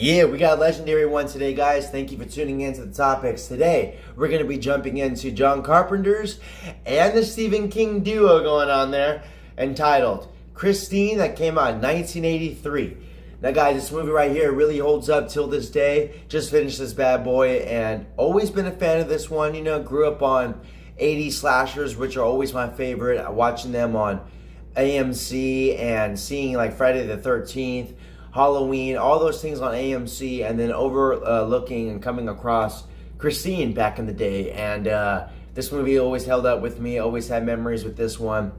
Yeah, we got a legendary one today, guys. Thank you for tuning in to the topics. Today, we're going to be jumping into John Carpenter's and the Stephen King duo going on there, entitled Christine, that came out in 1983. Now, guys, this movie right here really holds up till this day. Just finished this bad boy and always been a fan of this one. You know, grew up on 80s slashers, which are always my favorite. Watching them on AMC and seeing like Friday the 13th, Halloween, all those things on AMC, and then overlooking and coming across Christine back in the day. And this movie always held up with me, always had memories with this one.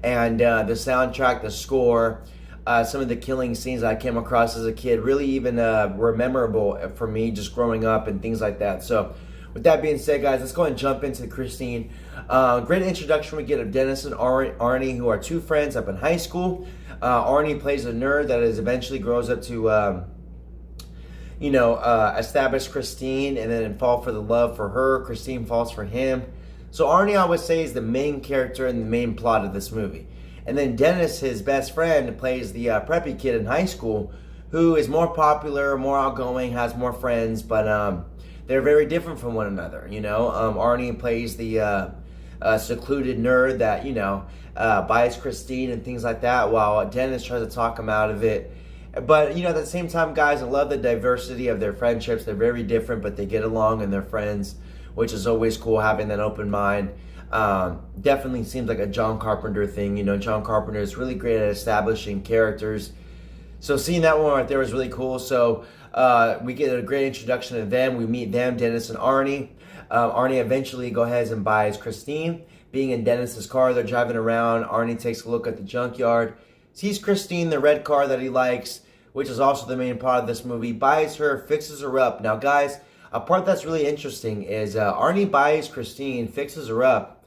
And the soundtrack, the score, some of the killing scenes I came across as a kid really even were memorable for me just growing up and things like that. So with that being said, guys, let's go ahead and jump into Christine. Great introduction we get of Dennis and Arnie, who are two friends up in high school. Arnie plays a nerd that is eventually grows up to, establish Christine and then fall for the love for her. Christine falls for him. So Arnie, I would say, is the main character and the main plot of this movie. And then Dennis, his best friend, plays the preppy kid in high school who is more popular, more outgoing, has more friends, but they're very different from one another, you know. Arnie plays the secluded nerd that, buys Christine and things like that, while Dennis tries to talk him out of it. But, at the same time, guys, I love the diversity of their friendships. They're very different, but they get along and they're friends, which is always cool, having that open mind. Definitely seems like a John Carpenter thing. John Carpenter is really great at establishing characters. So seeing that one right there was really cool. So we get a great introduction to them. We meet them, Dennis and Arnie. Arnie eventually goes ahead and buys Christine. Being in Dennis's car, they're driving around. Arnie takes a look at the junkyard, sees Christine, the red car that he likes, which is also the main part of this movie, buys her, fixes her up. Now, guys, a part that's really interesting is Arnie buys Christine, fixes her up,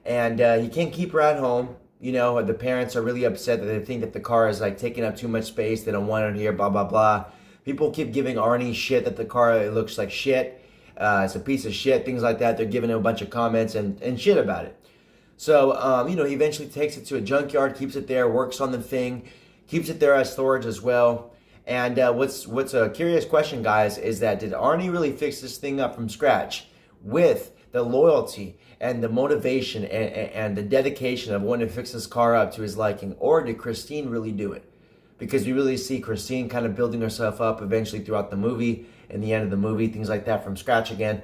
and he can't keep her at home. The parents are really upset that they think that the car is like taking up too much space. They don't want it here, blah, blah, blah. People keep giving Arnie shit that the car looks like shit. It's a piece of shit, things like that. They're giving him a bunch of comments and shit about it. So, he eventually takes it to a junkyard, keeps it there, works on the thing, keeps it there as storage as well. And what's a curious question, guys, is that did Arnie really fix this thing up from scratch with the loyalty and the motivation and the dedication of wanting to fix this car up to his liking, or did Christine really do it? Because we really see Christine kind of building herself up eventually throughout the movie, in the end of the movie, things like that, from scratch again.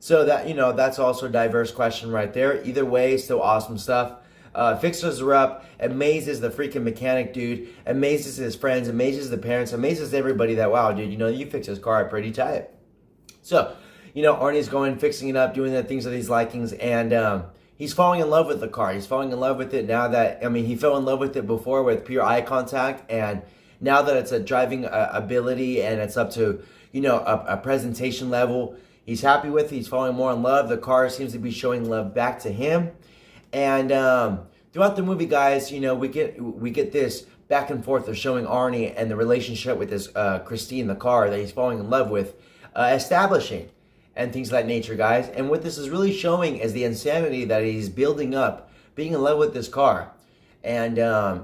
So that, that's also a diverse question right there. Either way, still awesome stuff. Fixes her up, amazes the freaking mechanic dude, amazes his friends, amazes the parents, amazes everybody that, wow, dude, you fix his car up pretty tight. So, Arnie's going, fixing it up, doing the things of his likings, and he's falling in love with the car. He's falling in love with it now that, he fell in love with it before with pure eye contact, and now that it's a driving ability and it's up to, a presentation level, he's happy with it. He's falling more in love. The car seems to be showing love back to him. And throughout the movie, guys, we get this back and forth of showing Arnie and the relationship with this Christine, the car that he's falling in love with, establishing and things of that nature, guys. And what this is really showing is the insanity that he's building up, being in love with this car. And,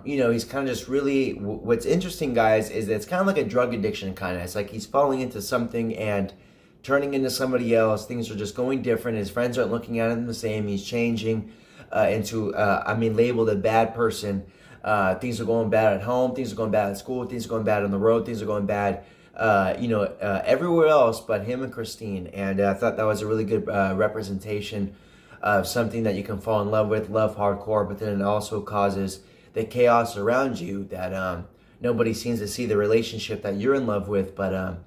he's kind of just really, what's interesting, guys, is that it's kind of like a drug addiction kind of. It's like he's falling into something and turning into somebody else. Things are just going different. His friends aren't looking at him the same. He's changing into, labeled a bad person. Things are going bad at home. Things are going bad at school. Things are going bad on the road. Things are going bad, everywhere else but him and Christine. And I thought that was a really good representation of something that you can fall in love with, love hardcore, but then it also causes the chaos around you that nobody seems to see the relationship that you're in love with, but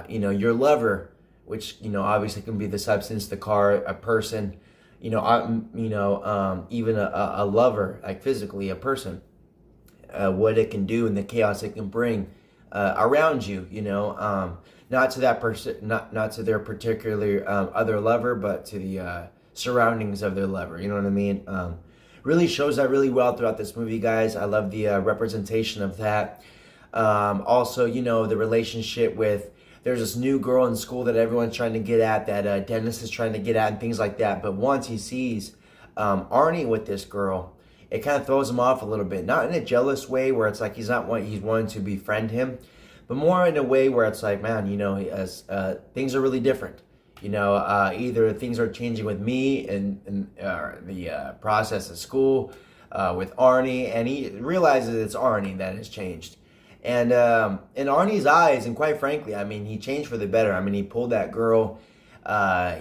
your lover, which obviously can be the substance, the car, a person, even a lover, like physically a person, what it can do and the chaos it can bring around you, not to that person, not to their particular other lover, but to the surroundings of their lover. You know what I mean? Really shows that really well throughout this movie, guys. I love the representation of that. Also, the relationship with, there's this new girl in school that everyone's trying to get at, that Dennis is trying to get at and things like that. But once he sees Arnie with this girl, it kind of throws him off a little bit. Not in a jealous way where it's like he's wanting to befriend him, but more in a way where it's like, man, as things are really different. Either things are changing with me and the process of school, with Arnie, and he realizes it's Arnie that has changed. And in Arnie's eyes, and quite frankly, I mean, he changed for the better. I mean, he pulled that girl.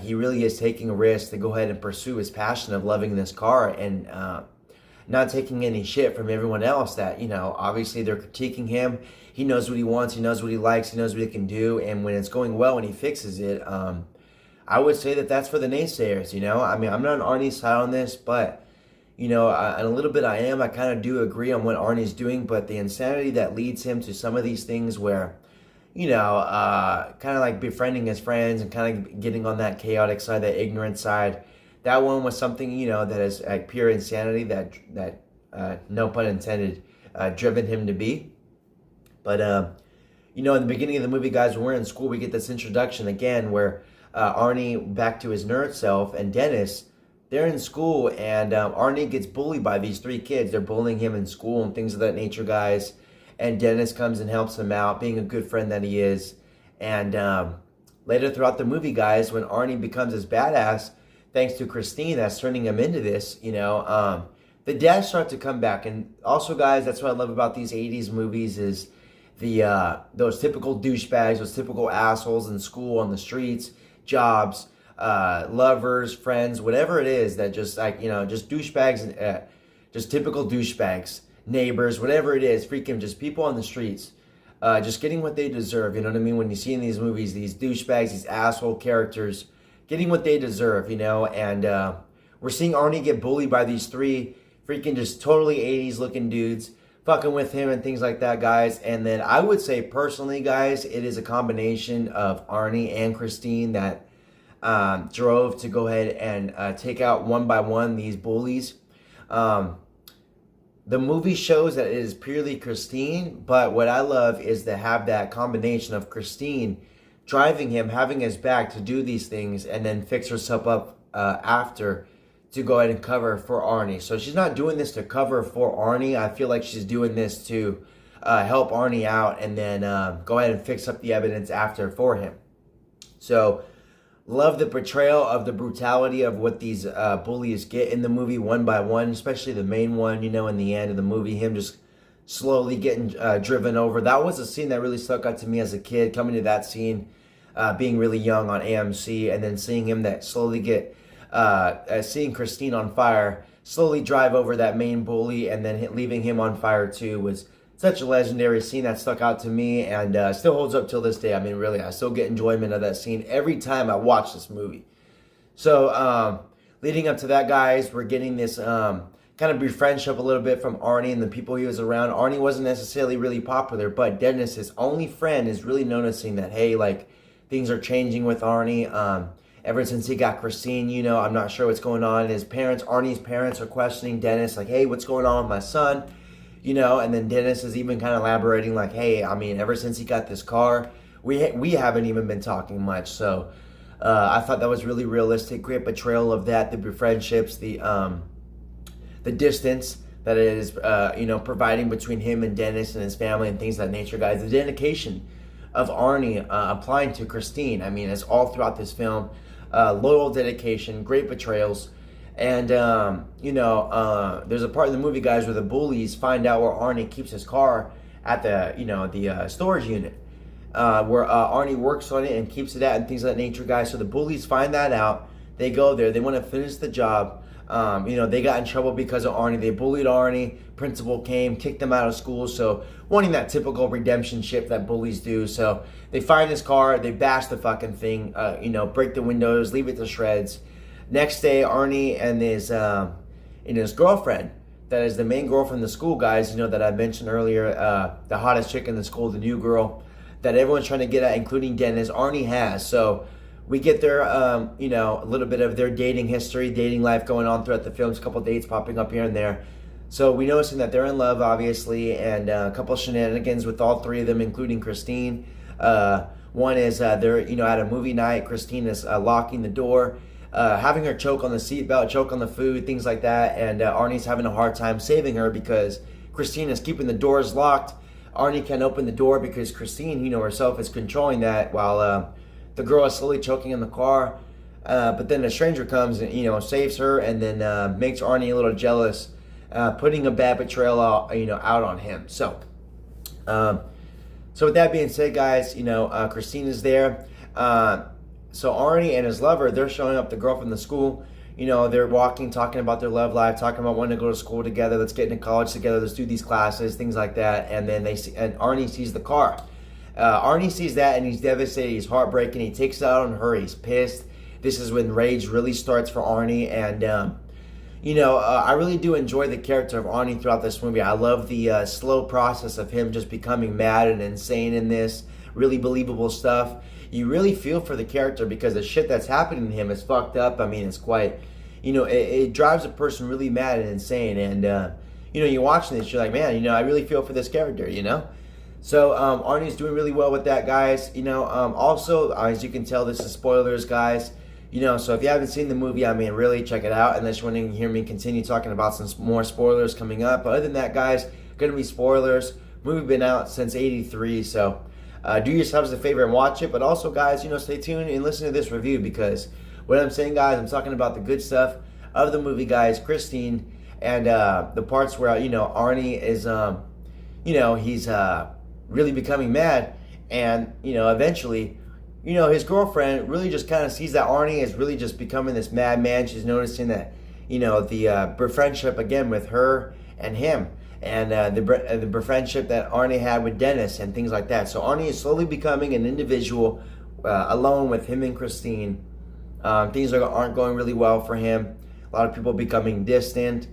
He really is taking a risk to go ahead and pursue his passion of loving this car, and not taking any shit from everyone else that, obviously they're critiquing him. He knows what he wants. He knows what he likes. He knows what he can do. And when it's going well and he fixes it, I would say that that's for the naysayers, I mean, I'm not on Arnie's side on this, but, and a little bit I am. I kind of do agree on what Arnie's doing, but the insanity that leads him to some of these things where, kind of like befriending his friends and kind of getting on that chaotic side, that ignorant side, that one was something, that is like pure insanity that no pun intended, driven him to be. But, in the beginning of the movie, guys, when we're in school, we get this introduction again where Arnie, back to his nerd self, and Dennis, they're in school, and Arnie gets bullied by these three kids. They're bullying him in school and things of that nature, guys. And Dennis comes and helps him out, being a good friend that he is. And later throughout the movie, guys, when Arnie becomes his badass, thanks to Christine that's turning him into this, the dads start to come back. And also, guys, that's what I love about these 80s movies is those typical douchebags, those typical assholes in school, on the streets, jobs, lovers, friends, whatever it is that just like, just douchebags, just typical douchebags, neighbors, whatever it is, freaking just people on the streets, just getting what they deserve, you know what I mean? When you see in these movies, these douchebags, these asshole characters, getting what they deserve, and we're seeing Arnie get bullied by these three freaking just totally 80s looking dudes, fucking with him and things like that, guys. And then I would say personally, guys, it is a combination of Arnie and Christine that drove to go ahead and take out one by one these bullies. The movie shows that it is purely Christine, but what I love is to have that combination of Christine driving him, having his back to do these things, and then fix herself up after to go ahead and cover for Arnie. So she's not doing this to cover for Arnie. I feel like she's doing this to help Arnie out and then go ahead and fix up the evidence after for him. So love the portrayal of the brutality of what these bullies get in the movie one by one, especially the main one, in the end of the movie, him just slowly getting driven over. That was a scene that really stuck out to me as a kid, coming to that scene, being really young on AMC, and then seeing him that slowly get, seeing Christine on fire, slowly drive over that main bully, and then leaving him on fire too, was such a legendary scene that stuck out to me, and still holds up till this day. I mean, really, I still get enjoyment of that scene every time I watch this movie. So, leading up to that, guys, we're getting this kind of befriendship a little bit from Arnie and the people he was around. Arnie wasn't necessarily really popular, but Dennis, his only friend, is really noticing that, hey, like, things are changing with Arnie. Ever since he got Christine, I'm not sure what's going on. His parents, Arnie's parents, are questioning Dennis, like, hey, what's going on with my son? And then Dennis is even kind of elaborating, like, hey, I mean, ever since he got this car, we haven't even been talking much. So I thought that was really realistic, great portrayal of that, the friendships, the distance that it is, providing between him and Dennis and his family and things of that nature, guys. The dedication of Arnie applying to Christine, I mean, it's all throughout this film. Loyal dedication, great portrayals. And, there's a part in the movie, guys, where the bullies find out where Arnie keeps his car at the storage unit, where Arnie works on it and keeps it at and things of that nature, guys. So the bullies find that out. They go there. They want to finish the job. They got in trouble because of Arnie. They bullied Arnie. Principal came, kicked them out of school. So wanting that typical redemption ship that bullies do. So they find his car. They bash the fucking thing, break the windows, leave it to shreds. Next day, Arnie and his girlfriend, that is the main girl from the school, guys, that I mentioned earlier, the hottest chick in the school, the new girl that everyone's trying to get at, including Dennis, Arnie has. So we get their, a little bit of their dating history, dating life going on throughout the films, a couple dates popping up here and there. So we noticing that they're in love, obviously, and a couple shenanigans with all three of them, including Christine. One is they're, at a movie night. Christine is locking the door, having her choke on the seatbelt, choke on the food, things like that. And Arnie's having a hard time saving her because Christine is keeping the doors locked. Arnie can't open the door because Christine, herself is controlling that while the girl is slowly choking in the car. But then a stranger comes and, saves her and then makes Arnie a little jealous, putting a bad betrayal out, out on him. So with that being said, guys, Christine is there. So Arnie and his lover, they're showing up, the girl from the school. They're walking, talking about their love life, talking about wanting to go to school together. Let's get into college together. Let's do these classes, things like that. And then Arnie sees the car. Arnie sees that and he's devastated. He's heartbroken. He takes it out on her. He's pissed. This is when rage really starts for Arnie. And, I really do enjoy the character of Arnie throughout this movie. I love the slow process of him just becoming mad and insane in this. Really believable stuff. You really feel for the character because the shit that's happening to him is fucked up. I mean, it's quite, it drives a person really mad and insane. And, you're watching this, you're like, man, I really feel for this character, So, Arnie's doing really well with that, guys. Also, as you can tell, this is spoilers, guys. So if you haven't seen the movie, I mean, really check it out. Unless you want to hear me continue talking about some more spoilers coming up. But other than that, guys, going to be spoilers. Movie been out since '83, so do yourselves a favor and watch it. But also, guys, stay tuned and listen to this review because what I'm saying, guys, I'm talking about the good stuff of the movie, guys. Christine and the parts where Arnie is, he's really becoming mad, and eventually. His girlfriend really just kind of sees that Arnie is really just becoming this madman. She's noticing that, the friendship again with her and him, and the friendship that Arnie had with Dennis and things like that. So Arnie is slowly becoming an individual alone with him and Christine. Things aren't going really well for him. A lot of people becoming distant,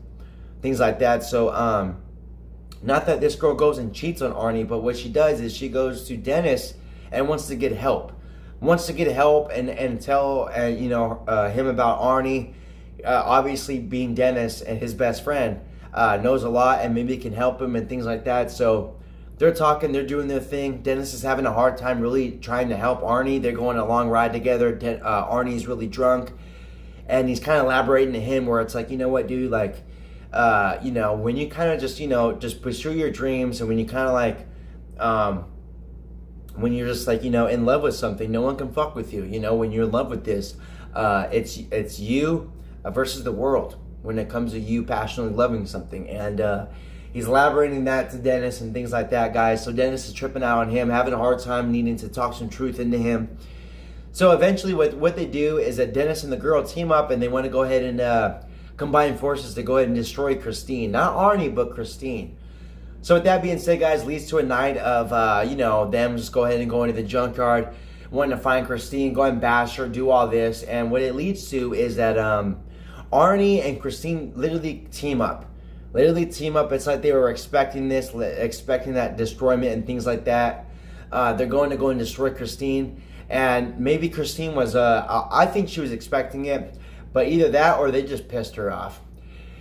things like that. So not that this girl goes and cheats on Arnie, but what she does is she goes to Dennis and wants to get help. And tell him about Arnie. Obviously, being Dennis and his best friend, knows a lot and maybe can help him and things like that. So they're talking, they're doing their thing. Dennis is having a hard time really trying to help Arnie. They're going a long ride together. Arnie's really drunk, and he's kind of elaborating to him where it's like, you know what, dude, like, when you kind of just pursue your dreams, and when you kind of like, when you're just like, in love with something, no one can fuck with you. When you're in love with this, it's you versus the world when it comes to you passionately loving something. And he's elaborating that to Dennis and things like that, guys. So Dennis is tripping out on him, having a hard time, needing to talk some truth into him. So eventually what they do is that Dennis and the girl team up, and they want to go ahead and combine forces to go ahead and destroy Christine. Not Arnie, but Christine. So with that being said, guys, leads to a night of, them just go ahead and go into the junkyard, wanting to find Christine, go ahead and bash her, do all this. And what it leads to is that Arnie and Christine literally team up. It's like they were expecting this, expecting that destroyment and things like that. They're going to go and destroy Christine. And maybe Christine was, I think she was expecting it. But either that or they just pissed her off.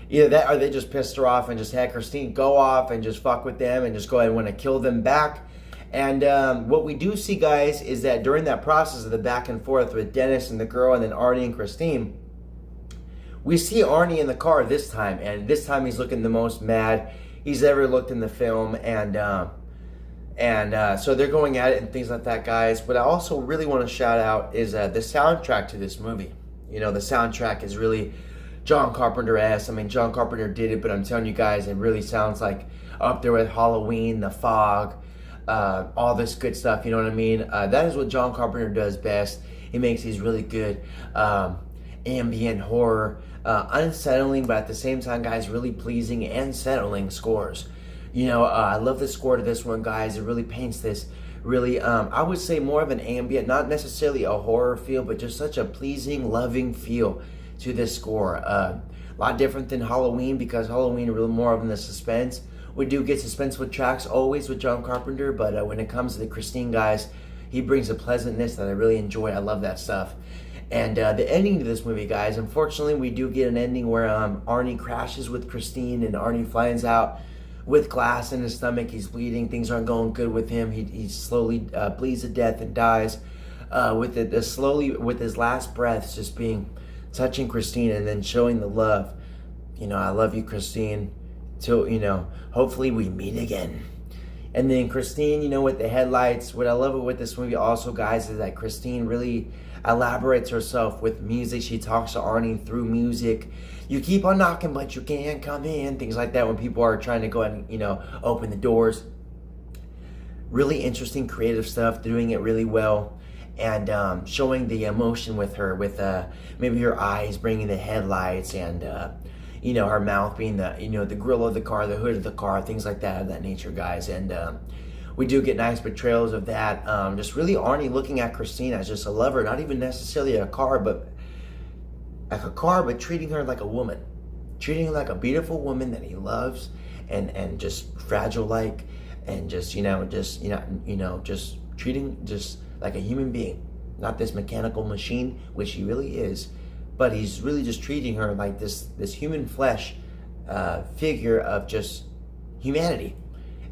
Either that or they just pissed her off and just had Christine go off and just fuck with them and just go ahead and want to kill them back. And what we do see, guys, is that during that process of the back and forth with Dennis and the girl and then Arnie and Christine, we see Arnie in the car this time. And this time he's looking the most mad he's ever looked in the film. And so they're going at it and things like that, guys. But I also really want to shout out is the soundtrack to this movie. The soundtrack is really John Carpenter-esque. I mean, John Carpenter did it, but I'm telling you guys, it really sounds like up there with Halloween, The Fog, all this good stuff, you know what I mean? That is what John Carpenter does best. He makes these really good ambient horror, unsettling, but at the same time, guys, really pleasing and settling scores. I love the score to this one, guys. It really paints this really, I would say more of an ambient, not necessarily a horror feel, but just such a pleasing, loving feel to this score. A lot different than Halloween, because Halloween really more of in the suspense. We do get suspenseful tracks always with John Carpenter, but when it comes to the Christine, guys, he brings a pleasantness that I really enjoy. I love that stuff. And the ending to this movie, guys, unfortunately we do get an ending where Arnie crashes with Christine, and Arnie finds out with glass in his stomach. He's bleeding. Things aren't going good with him. He slowly bleeds to death and dies with his last breaths just being touching Christine and then showing the love. I love you, Christine. Till, hopefully we meet again. And then Christine, with the headlights. What I love with this movie also, guys, is that Christine really elaborates herself with music. She talks to Arnie through music. You keep on knocking, but you can't come in. Things like that when people are trying to go and, open the doors. Really interesting, creative stuff, doing it really well. And showing the emotion with her, with maybe her eyes bringing the headlights, and her mouth being the grill of the car, the hood of the car, things like that of that nature, guys. And we do get nice portrayals of that. Just really Arnie looking at Christine as just a lover, not even necessarily a car, but treating her like a woman, treating her like a beautiful woman that he loves, and just fragile like, and just treating just like a human being, not this mechanical machine, which he really is, but he's really just treating her like this human flesh figure of just humanity.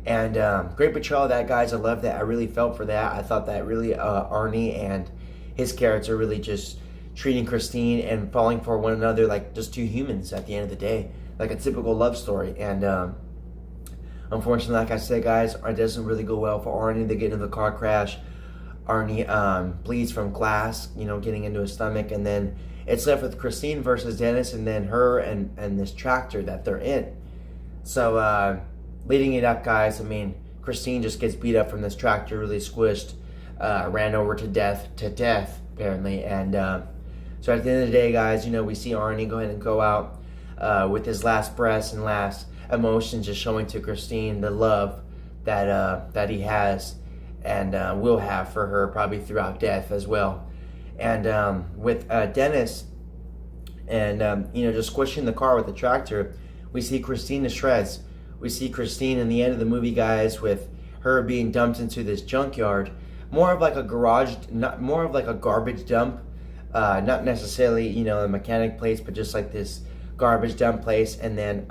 And great portrayal of that, guys. I love that. I really felt for that. I thought that really Arnie and his character really just treating Christine and falling for one another like just two humans at the end of the day, like a typical love story. And unfortunately, like I said, guys, it doesn't really go well for Arnie. They get into the car crash. Arnie bleeds from glass, getting into his stomach, and then it's left with Christine versus Dennis, and then her and this tractor that they're in. So leading it up, guys, Christine just gets beat up from this tractor, really squished, ran over to death apparently. And so at the end of the day, guys, we see Arnie go ahead and go out with his last breaths and last emotions, just showing to Christine the love that he has and will have for her probably throughout death as well. And with Dennis and just squishing the car with the tractor, we see Christine to shreds. We see Christine in the end of the movie, guys, with her being dumped into this junkyard, more of like a garbage dump, not necessarily a mechanic place, but just like this garbage dump place. And then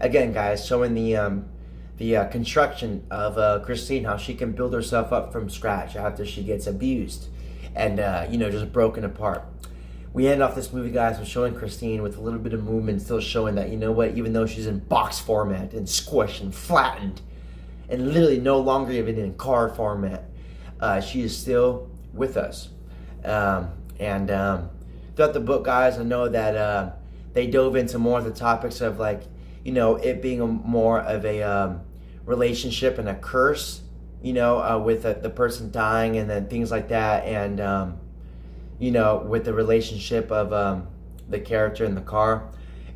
again, guys, showing the construction of Christine, how she can build herself up from scratch after she gets abused and just broken apart. We end off this movie, guys, with showing Christine with a little bit of movement, still showing that, even though she's in box format and squished and flattened and literally no longer even in car format, she is still with us. And throughout the book, guys, I know that they dove into more of the topics of it being more of a relationship and a curse, with the person dying and then things like that. And, with the relationship of the character in the car.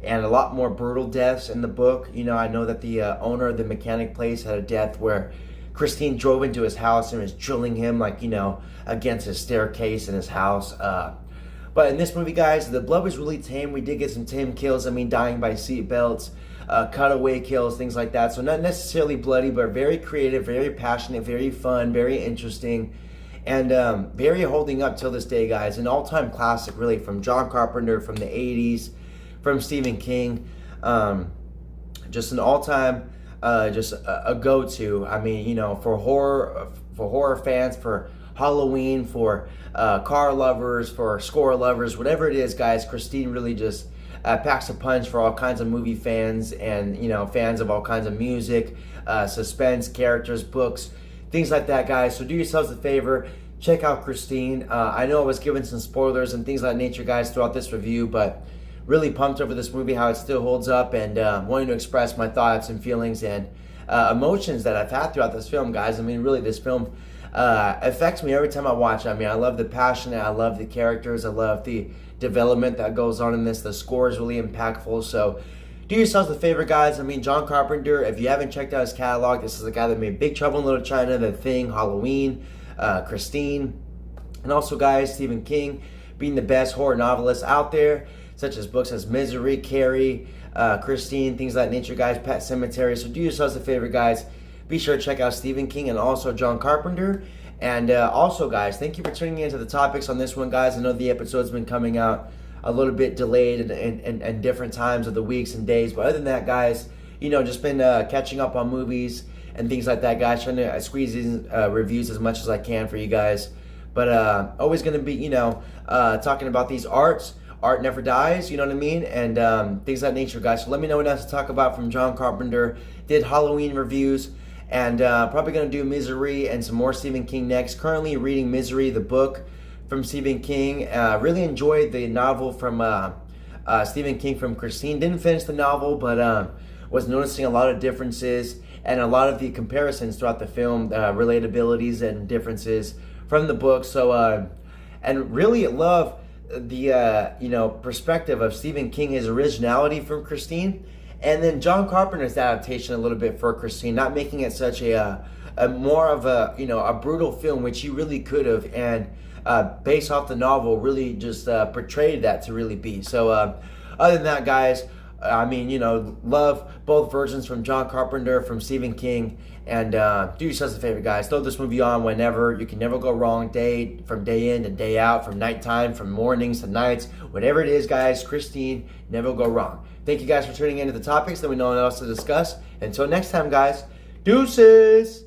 And a lot more brutal deaths in the book. I know that the owner of the mechanic place had a death where Christine drove into his house and was drilling him against his staircase in his house. But in this movie, guys, the blood was really tame. We did get some tame kills. Dying by seat belts, cutaway kills, things like that. So not necessarily bloody, but very creative, very passionate, very fun, very interesting, and very holding up till this day, guys. An all-time classic, really, from John Carpenter, from the 80s, from Stephen King. Just an all-time, just a go-to. For horror fans, for Halloween, for car lovers, for score lovers, whatever it is, guys, Christine really just packs a punch for all kinds of movie fans and, fans of all kinds of music, suspense, characters, books, things like that, guys. So do yourselves a favor, check out Christine. I know I was given some spoilers and things of that nature, guys, throughout this review, but really pumped over this movie, how it still holds up, and wanting to express my thoughts and feelings and emotions that I've had throughout this film, guys. Really, this film affects me every time I watch it. I love the passion, I love the characters, I love the development that goes on in this. The score is really impactful. So do yourselves a favor, guys. John Carpenter, if you haven't checked out his catalog, this is the guy that made Big Trouble in Little China, The Thing, Halloween, Christine, and also, guys, Stephen King, being the best horror novelist out there, such as books as Misery, Carrie, Christine, things of that nature, guys, Pet Sematary. So do yourselves a favor, guys. Be sure to check out Stephen King and also John Carpenter. And also, guys, thank you for tuning into the topics on this one, guys. I know the episode's been coming out a little bit delayed and different times of the weeks and days. But other than that, guys, just been catching up on movies and things like that, guys. Trying to squeeze in reviews as much as I can for you guys. But always going to be, talking about these arts. Art never dies, and things of that nature, guys. So let me know what else to talk about from John Carpenter. Did Halloween reviews. And probably going to do Misery and some more Stephen King next. Currently reading Misery, the book from Stephen King. Really enjoyed the novel from Stephen King from Christine. Didn't finish the novel, but was noticing a lot of differences and a lot of the comparisons throughout the film, relatabilities and differences from the book. So, and really love the perspective of Stephen King, his originality from Christine, and then John Carpenter's adaptation a little bit for Christine, not making it such a more of a brutal film, which he really could have, and based off the novel, really just portrayed that to really be. So other than that, guys, I mean, love both versions from John Carpenter, from Stephen King, and do yourselves a favor, guys. Throw this movie on whenever. You can never go wrong, from day in to day out, from nighttime, from mornings to nights, whatever it is, guys. Christine, never go wrong. Thank you guys for tuning into the topics. Let me know what else to discuss. Until next time, guys, deuces.